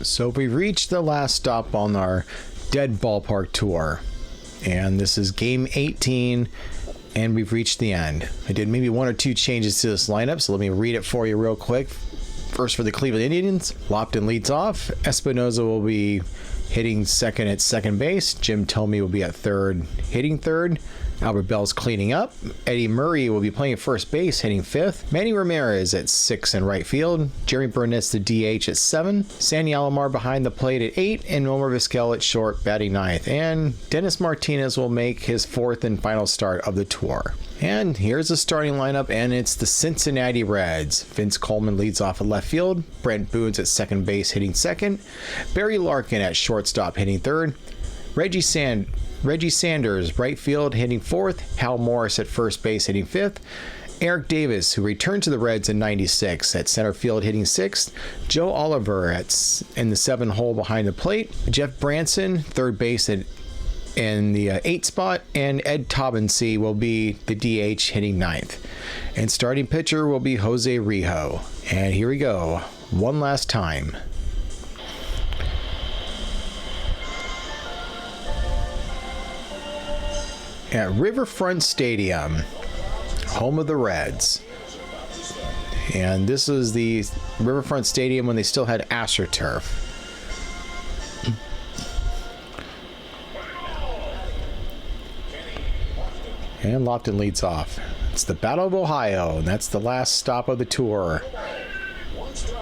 So we reached the last stop on our Dead Ballpark Tour, and this is game 18, and we've reached the end. I did maybe one or two changes to this lineup, so let me read it for you real quick. First, for the Cleveland Indians, Lofton leads off. Espinoza will be hitting second at second base. Jim Thome will be at third, hitting third. Albert Bell's cleaning up. Eddie Murray will be playing first base, hitting fifth. Manny Ramirez at 6 in right field. Jeremy Burnett's the DH at 7. Sandy Alomar behind the plate at 8. And Omar Vizquel at short, batting ninth. And Dennis Martinez will make his fourth and final start of the tour. And here's the starting lineup, and it's the Cincinnati Reds. Vince Coleman leads off at left field. Brent Boone's at second base, hitting second. Barry Larkin at shortstop, hitting third. Reggie Sanders, right field, hitting fourth. Hal Morris at first base, hitting fifth. Eric Davis, who returned to the Reds in '96, at center field, hitting sixth. Joe Oliver in the 7 hole behind the plate. Jeff Branson, third base in the 8 spot. And Ed Taubensee will be the DH, hitting ninth. And starting pitcher will be Jose Rijo. And here we go, one last time. At Riverfront Stadium, home of the Reds. And this is the Riverfront Stadium when they still had AstroTurf. And Lofton leads off. It's the Battle of Ohio, and that's the last stop of the tour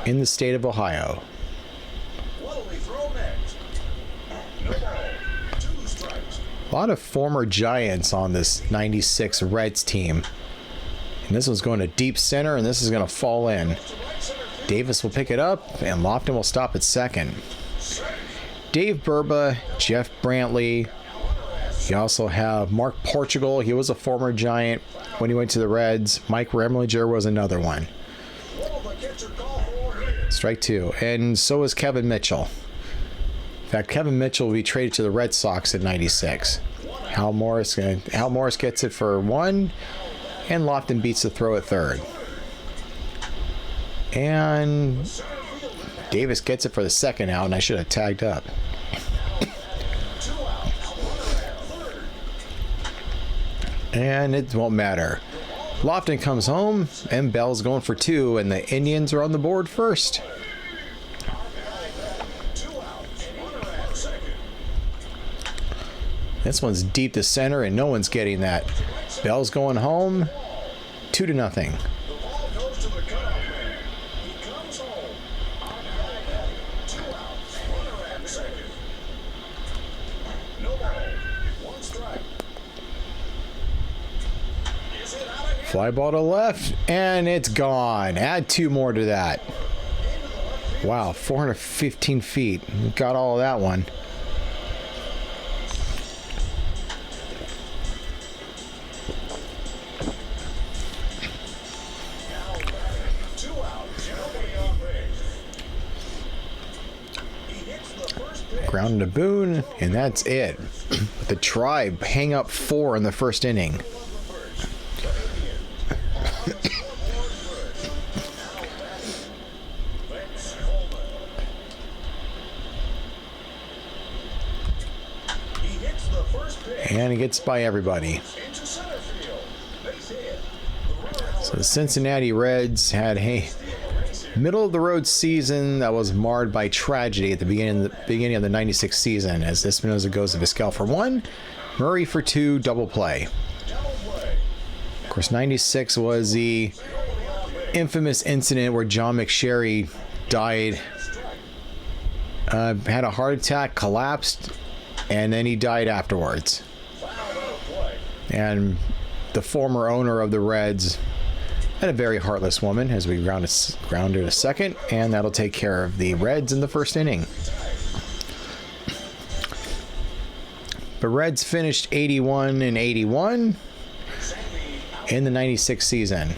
in the state of Ohio. A lot of former Giants on this 96 Reds team. And this one's going to deep center, and this is going to fall in. Davis will pick it up, and Lofton will stop at second. Dave Burba, Jeff Brantley. You also have Mark Portugal. He was a former Giant when he went to the Reds. Mike Remlinger was another one. Strike 2. And so is Kevin Mitchell. In fact, Kevin Mitchell will be traded to the Red Sox in '96. Hal Morris gets it for 1, and Lofton beats the throw at third. And Davis gets it for the second out, and I should have tagged up. And it won't matter. Lofton comes home, and Bell's going for 2, and the Indians are on the board first. This one's deep to center, and no one's getting that. Bell's going home, 2-0. Fly ball to left, and it's gone. Add 2 more to that. Wow, 415 feet. Got all of that one. Ground to Boone, and that's it. The Tribe hang up 4 in the first inning. And he gets by everybody. So the Cincinnati Reds had a middle of the road season that was marred by tragedy at the beginning of the '96 season, as Espinoza goes to Vizquel for 1, Murray for 2, double play. Of course, '96 was the infamous incident where John McSherry died, had a heart attack, collapsed, and then he died afterwards. And the former owner of the Reds and a very heartless woman, as we ground her to second, and that'll take care of the Reds in the first inning. The Reds finished 81-81 in the '96 season.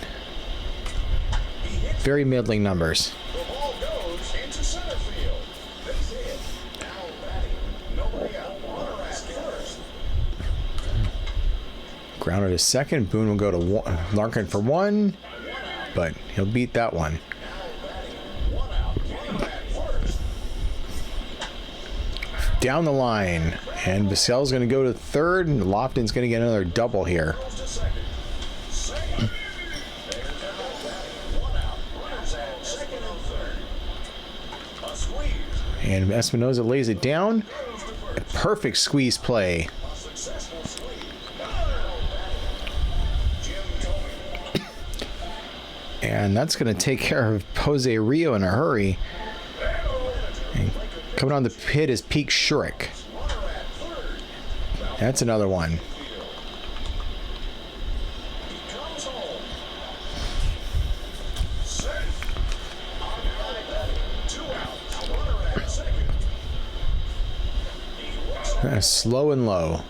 Very middling numbers. Grounded to second. Boone will go to Larkin for 1, but he'll beat that one. Down the line. And Vassell's going to go to third, and Lofton's going to get another double here. And Espinosa lays it down. A perfect squeeze play. And that's going to take care of Jose Rio in a hurry. And coming on the pit is Peak Shurik. That's another one. Slow and low.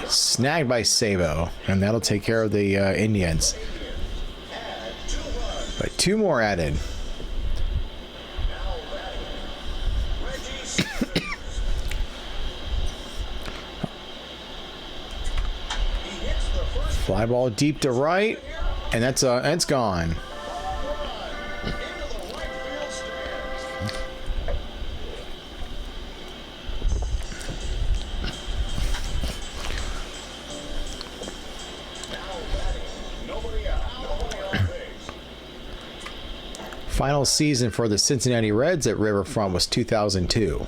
Snagged by Sabo, and that'll take care of the Indians. But two more added. Fly ball deep to right, and that's gone. Final season for the Cincinnati Reds at Riverfront was 2002.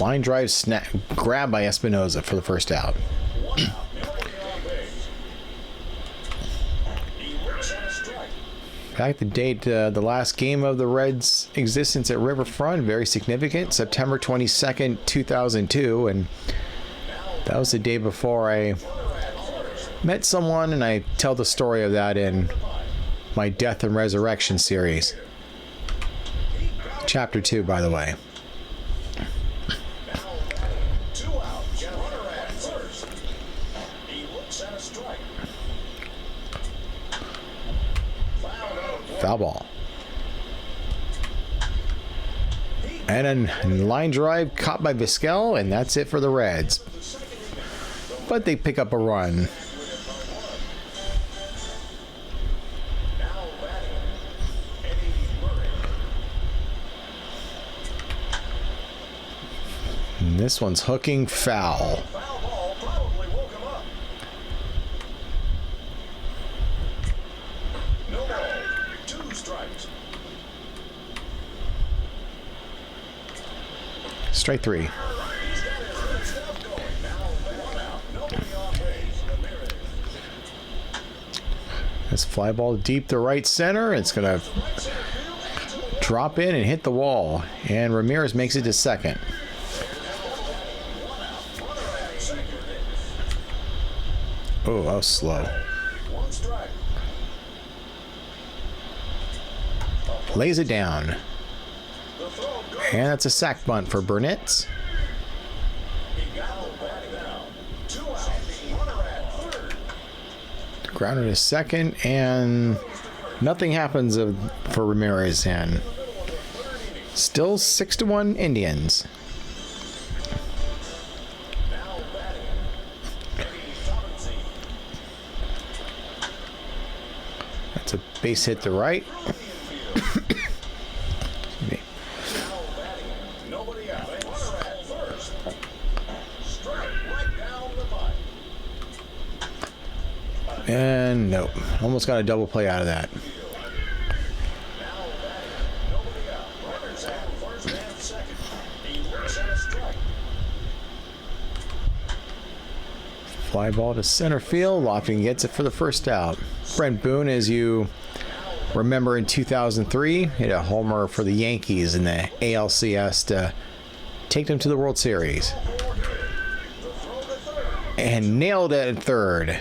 Line drive grab by Espinosa for the first out. Back to date, the last game of the Reds' existence at Riverfront, very significant, September 22nd, 2002, and that was the day before I met someone, and I tell the story of that in my Death and Resurrection series. Chapter 2, by the way. Foul ball. And a line drive caught by Vizquel, and that's it for the Reds. But they pick up a run. And this one's hooking foul. Strike three. This fly ball deep to right center. It's going to drop in and hit the wall. And Ramirez makes it to second. Oh, that was slow. Lays it down. And that's a sac bunt for Burnett. Grounder to second, and nothing happens for Ramirez, and still 6-1 Indians. That's a base hit to right. And nope, almost got a double play out of that. Fly ball to center field. Lofton gets it for the first out. Brent Boone, as you remember, in 2003, hit a homer for the Yankees in the ALCS to take them to the World Series. And nailed it at third.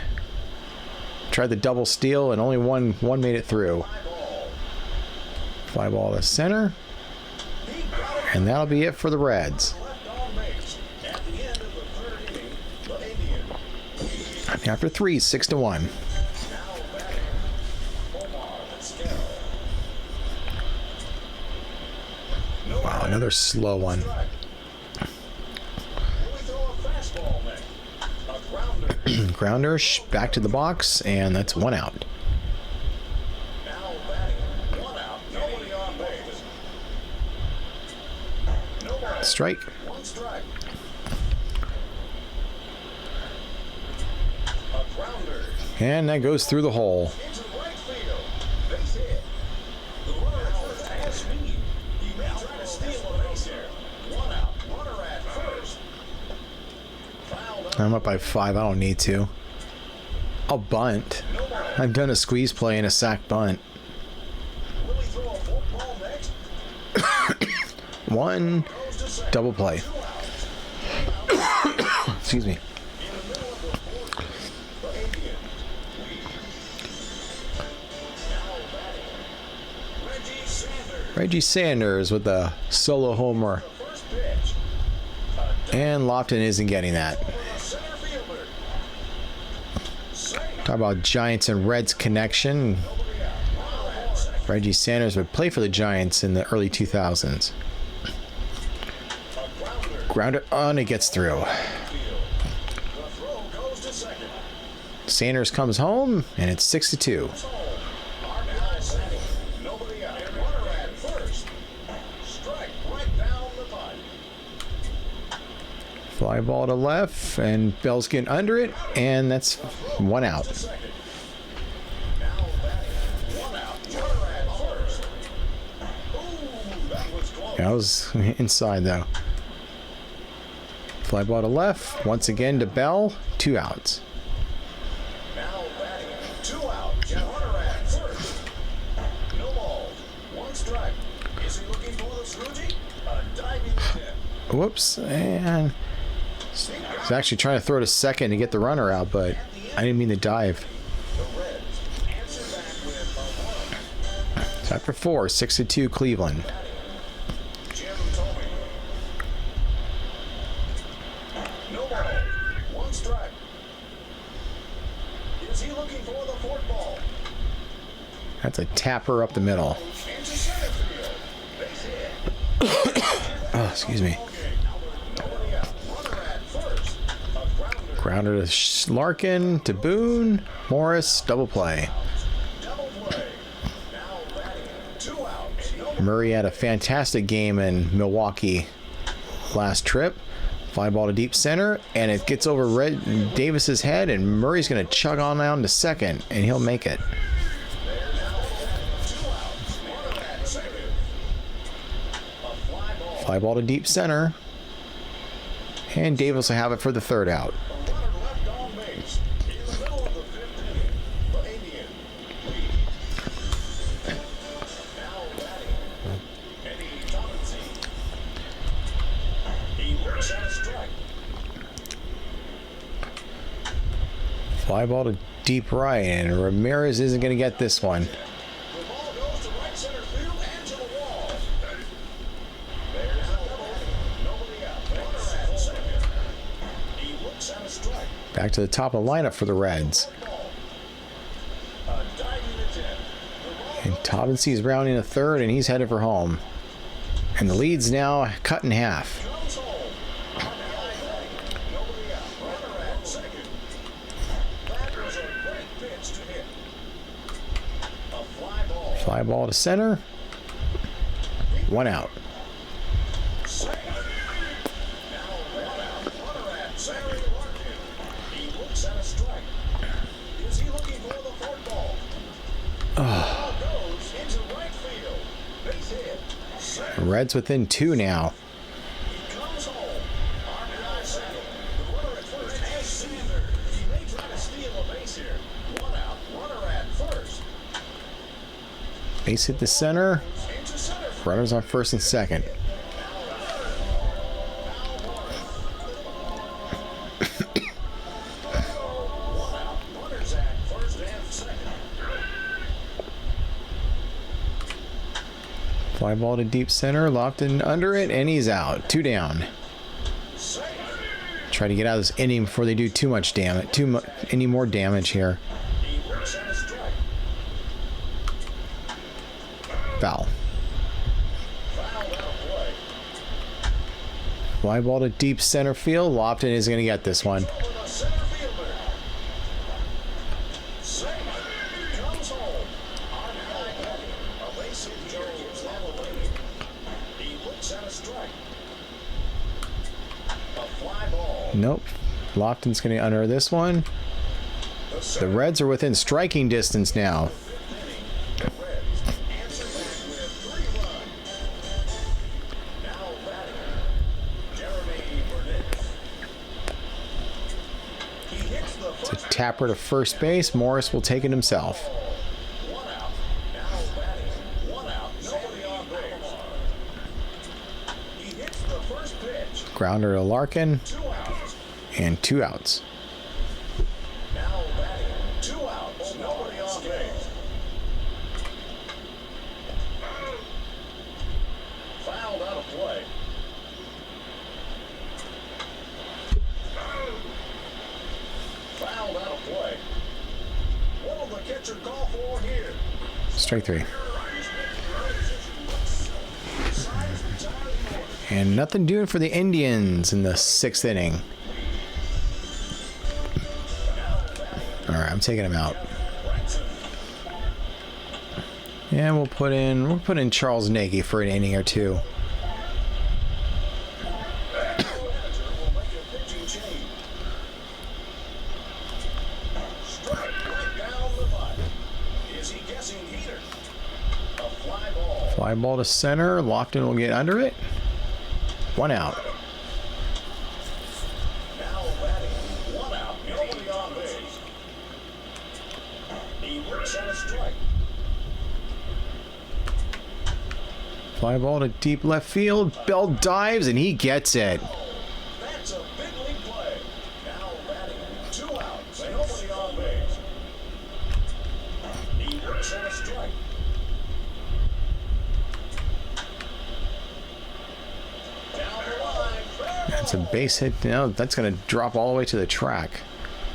Tried the double steal, and only one made it through. Fly ball to center. And that'll be it for the Reds. After three, 6-1. Wow, another slow one. Grounder back to the box, and that's one out. Strike. One strike. A grounder. And that goes through the hole. Into right field. Base hit. The runner at first has speed. He may try to steal a base here. One out. Runner at first. Fouled up. I'm up by 5. I don't need to. I'll bunt. I've done a squeeze play and a sack bunt. Will he throw a football next? One Goes to second. double play. Excuse me. In the middle of the fourth, the Indians lead. Now batting, Reggie Sanders. Reggie Sanders with the solo homer. The first pitch. And Lofton isn't getting that. The center fielder. Safe. Talk about Giants and Reds connection. Nobody out. Runner at second. Reggie Sanders would play for the Giants in the early 2000s. A grounder. Grounder on, it gets through. Field. The throw goes to second. Sanders comes home, and it's 6-2. RBI second. Nobody out. Runner at first. Strike right down the pipe. Fly ball to left, and Bell's getting under it, and that's 1 out. To second. Now batting. One out. Runner at first. Ooh, that was close. I was inside, though. Fly ball to left, once again to Bell, 2 outs. Now batting. 2 out. Runner at first. No balls. 1 strike. Is he looking for the Scroogie? A diving tip. Whoops, and he's actually trying to throw to second to get the runner out, but I didn't mean to dive. The Reds answer back with a 1. So after 4, 6-2 Cleveland. Jim Tomey. No ball. 1 strike. Is he looking for the fourth ball? That's a tapper up the middle. Into center field. Base hit. Oh, excuse me. Nobody out. Runner at first. A grounder. Grounder to Larkin, to Boone, Morris, double play. Double play. Now batting. 2 outs. No Murray had a fantastic game in Milwaukee last trip. Fly ball to deep center, and it gets over Red Davis's head, and Murray's going to chug on down to second, and he'll make it. there now. 2 outs. Runner at second. A fly ball. Fly ball to deep center, and Davis will have it for the 3rd out. A runner left on base. In the middle of the 5th inning. The Indians lead. Now batting. Eddie Tomlinson. He looks at a strike. Fly ball to deep right, and Ramirez isn't going to get this one. The ball goes to right center field and to the wall. There's a double. Nobody out. Runner at second. He looks at a strike. Back to the top of the lineup for the Reds. Ball. A diving attempt. The ball And Tomlinson is rounding a 3rd, and he's headed for home. And the lead's now cut in half. goes home. RBI batting. Nobody out. Runner at second. That was a great pitch to hit. A fly ball. Fly ball to center. 1 out. Safe. Now 1 out. Runner at second. Larkin. He looks at a strike. Is he looking for the fourth ball? Ball goes into right field. Base hit. Safe. Reds within 2 now. He comes home. RBI second. The runner at first has Sanders. He may try to steal a base here. 1 out. Runner at first. Base hit to center. Into center. Runners on 1st and 2nd. Runners at first and second. Fly ball to deep center. Lofton under it, and he's out. 2 down. Safe. Try to get out of this inning before they do too much damage. Any more damage here. He looks at a strike. Foul. Fouled out of play. Fly ball to deep center field. Lofton is going to get this one. With a center fielder. Safe. He comes home. RBI batting. A base hit here gives them a lead. He looks at a strike. fly ball. Nope. Lofton's going to unearth this one. The Reds are within striking distance now. The Reds answer back with 3 runs. Now batting, Jeremy Burnett. He hits the It's first a tapper to first base. Morris will take it himself. 1 out. Now batting, 1 out, nobody on base. He hits the first pitch. Grounder to Larkin, 2 outs. and 2 outs. Now batting, 2 outs, nobody on base. Fouled out of play. Fouled out of play. What will the catcher call for here? Strike 3. And nothing doing for the Indians in the 6th inning. All right, I'm taking him out. And we'll put in Charles Nagy for an inning or 2. Fly ball to center. Lofton will get under it. 1 out. Now batting, 1 out, nobody on base. He works at a strike. Fly ball to deep left field. Bell dives and he gets it. That's a big league play. Now batting, 2 outs, nobody on base. He works at a strike. Down the line. That's a base hit. No, that's going to drop all the way to the track.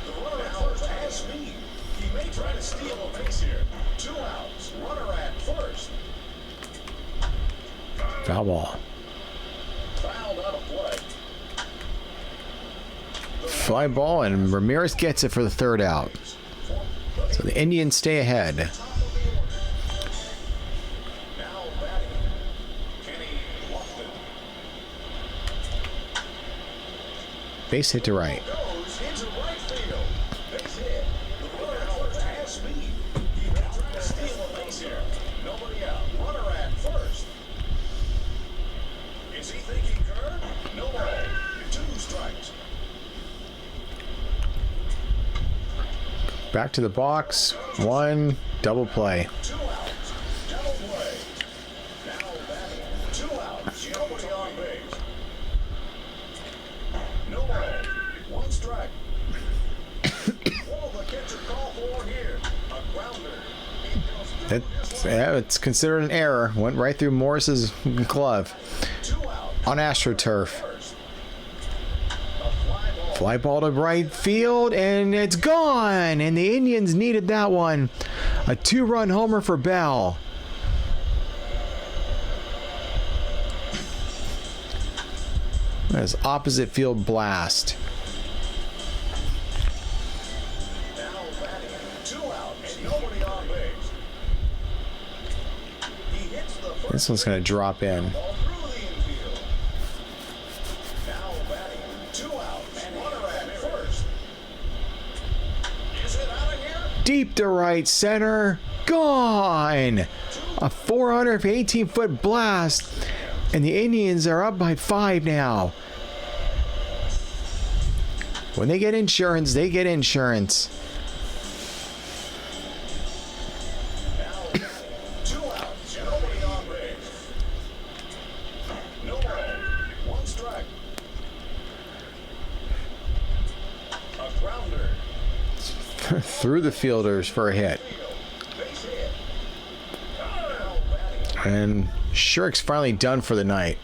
The runner at first has speed. He may try to steal a base here. 2 outs. Runner at first. Foul ball. Fouled out of play. Fly ball and Ramirez gets it for the 3rd out. So the Indians stay ahead. Top of the order. Now batting, Kenny Lofton. Base hit to right. Goes into right field. Base hit. The runner at first has speed. He may try to steal a base here. Nobody out. Runner at first. Is he thinking curve? No ball. 2 strikes. Back to the box. 1 double play. 2 outs. Double play. Now batting. 2 outs. Nobody on base. No ball. 1 strike. What will the catcher call for here? A grounder. It's considered an error. Went right through Morris's glove 2 outs. on AstroTurf. First. A fly ball. Fly ball to right field, and it's gone. And the Indians needed that one. A 2-run homer for Bell. That's opposite field blast. Now batting. 2 out. And nobody on base. He hits the first This one's going to drop in. ball through the infield. Now batting. 2 out. And runner at first. Is it out of here? Deep to right center. Gone. A 418-foot blast. And the Indians are up by 5 now. When they get insurance, they get insurance. Now batting. 2 outs. Nobody on base. No ball. 1 strike. A grounder. Through the fielders for a hit. Base hit. Now batting. And Shirk's finally done for the night.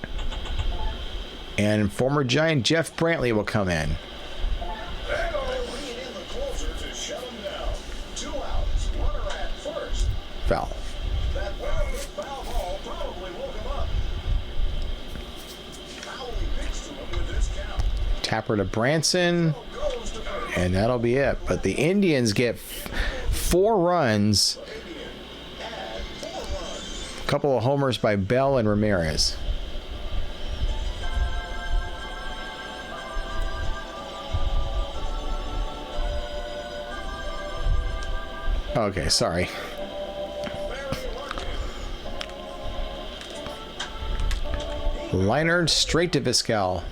And former Giant Jeff Brantley will come in. Bringing in the closer to shut him down. 2 outs. Runner at first. Foul. That well-hit foul ball probably woke him up. Howley pitched to him with this count. Tapper to Branson. Goes to first. And that'll be it. But the Indians get 4 runs. Indian had 4 runs. A couple of homers by Bell and Ramirez. Okay, sorry. Liner straight to Vizquel.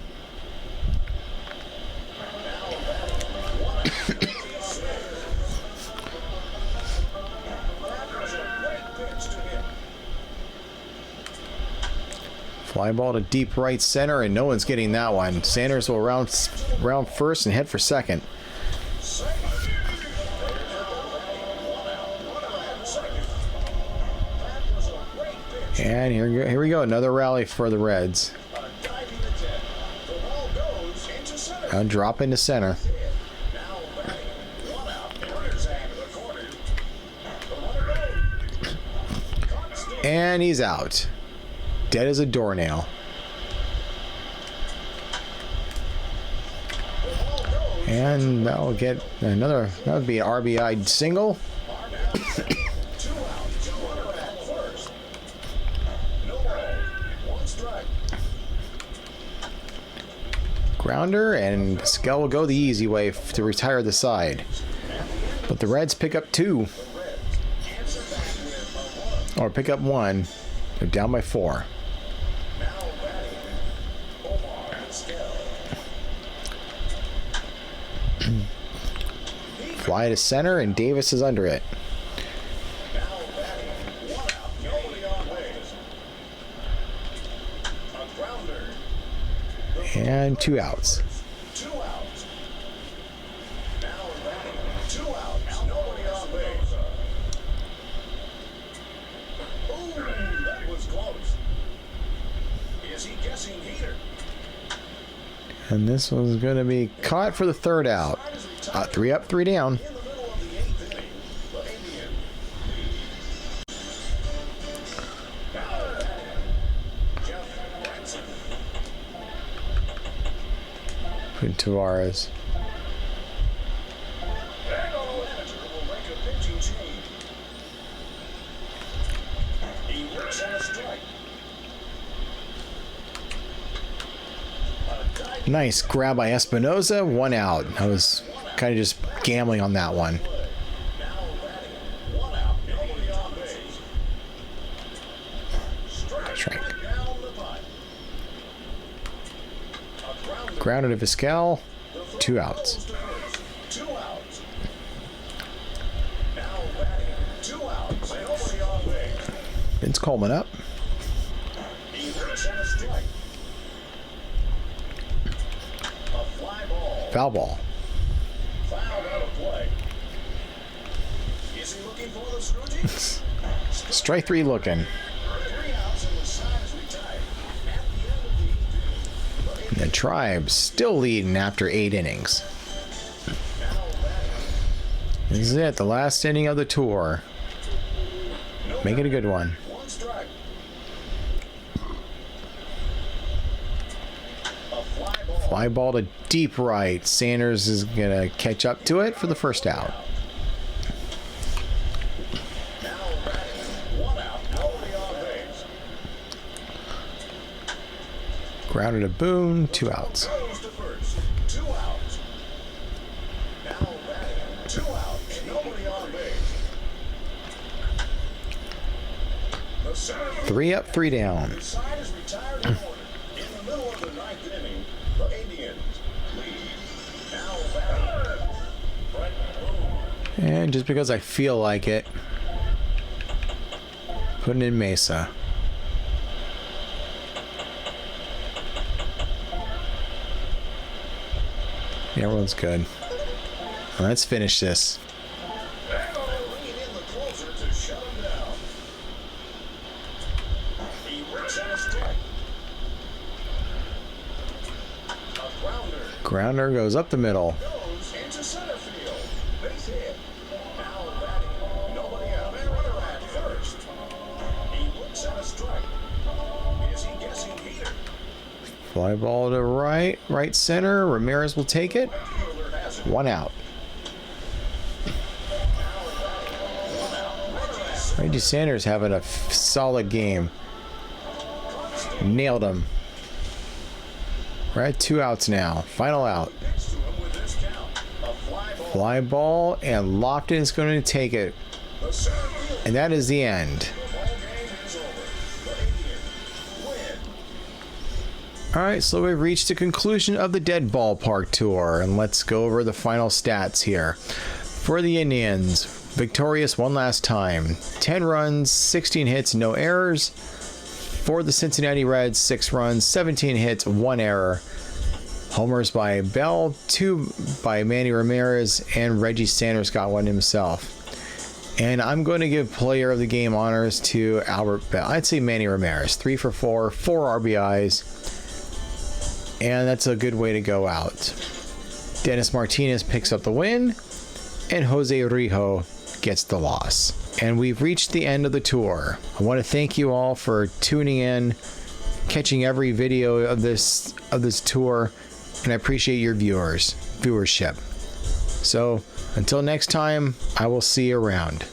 Fly ball to deep right center, and no one's getting that one. Sanders will round first and head for second. And here we go. Another rally for the Reds. Now drop into center. And he's out. Dead as a doornail. And that'll get another, that would be an RBI single. Grounder, and Vizquel will go the easy way to retire the side. But the Reds pick up 2. Or pick up 1. They're down by 4. Fly to center, and Davis is under it. And 2 outs. And this was going to be caught for the 3rd out. 3 up, 3 down. Put Tavares. Nice grab by Espinosa. 1 out. I was kind of just gambling on that one. Strike. Grounded to Vizquel. 2 outs. Vince Coleman up. Foul ball. Strike 3 looking. And the Tribe's still leading after 8 innings. This is it, the last inning of the tour. Make it a good one. Fly ball to deep right. Sanders is going to catch up to it for the 1st out. Grounded to Boone. 2 outs. 3 up, 3 down. And just because I feel like it, putting in Mesa. Yeah, everyone's good. Let's finish this. Grounder goes up the middle. Fly ball to right center. Ramirez will take it. 1 out. Reggie Sanders having a solid game. Nailed him. We're at 2 outs now. Final out. Fly ball, and Lofton is going to take it The center field. And that is the end. The ball game is over. The Indians win. All right, so we've reached the conclusion of the Dead Ballpark Tour, and let's go over the final stats here. For the Indians, victorious one last time. 10 runs, 16 hits, no errors. For the Cincinnati Reds, 6 runs, 17 hits, 1 error. Homers by Bell, 2 by Manny Ramirez, and Reggie Sanders got one himself. And I'm going to give player of the game honors to Albert Bell. I'd say Manny Ramirez, 3 for 4, 4 RBIs. And that's a good way to go out. Dennis Martinez picks up the win, and Jose Rijo gets the loss. And we've reached the end of the tour. I want to thank you all for tuning in, catching every video of this tour, and I appreciate your viewership. So until next time, I will see you around.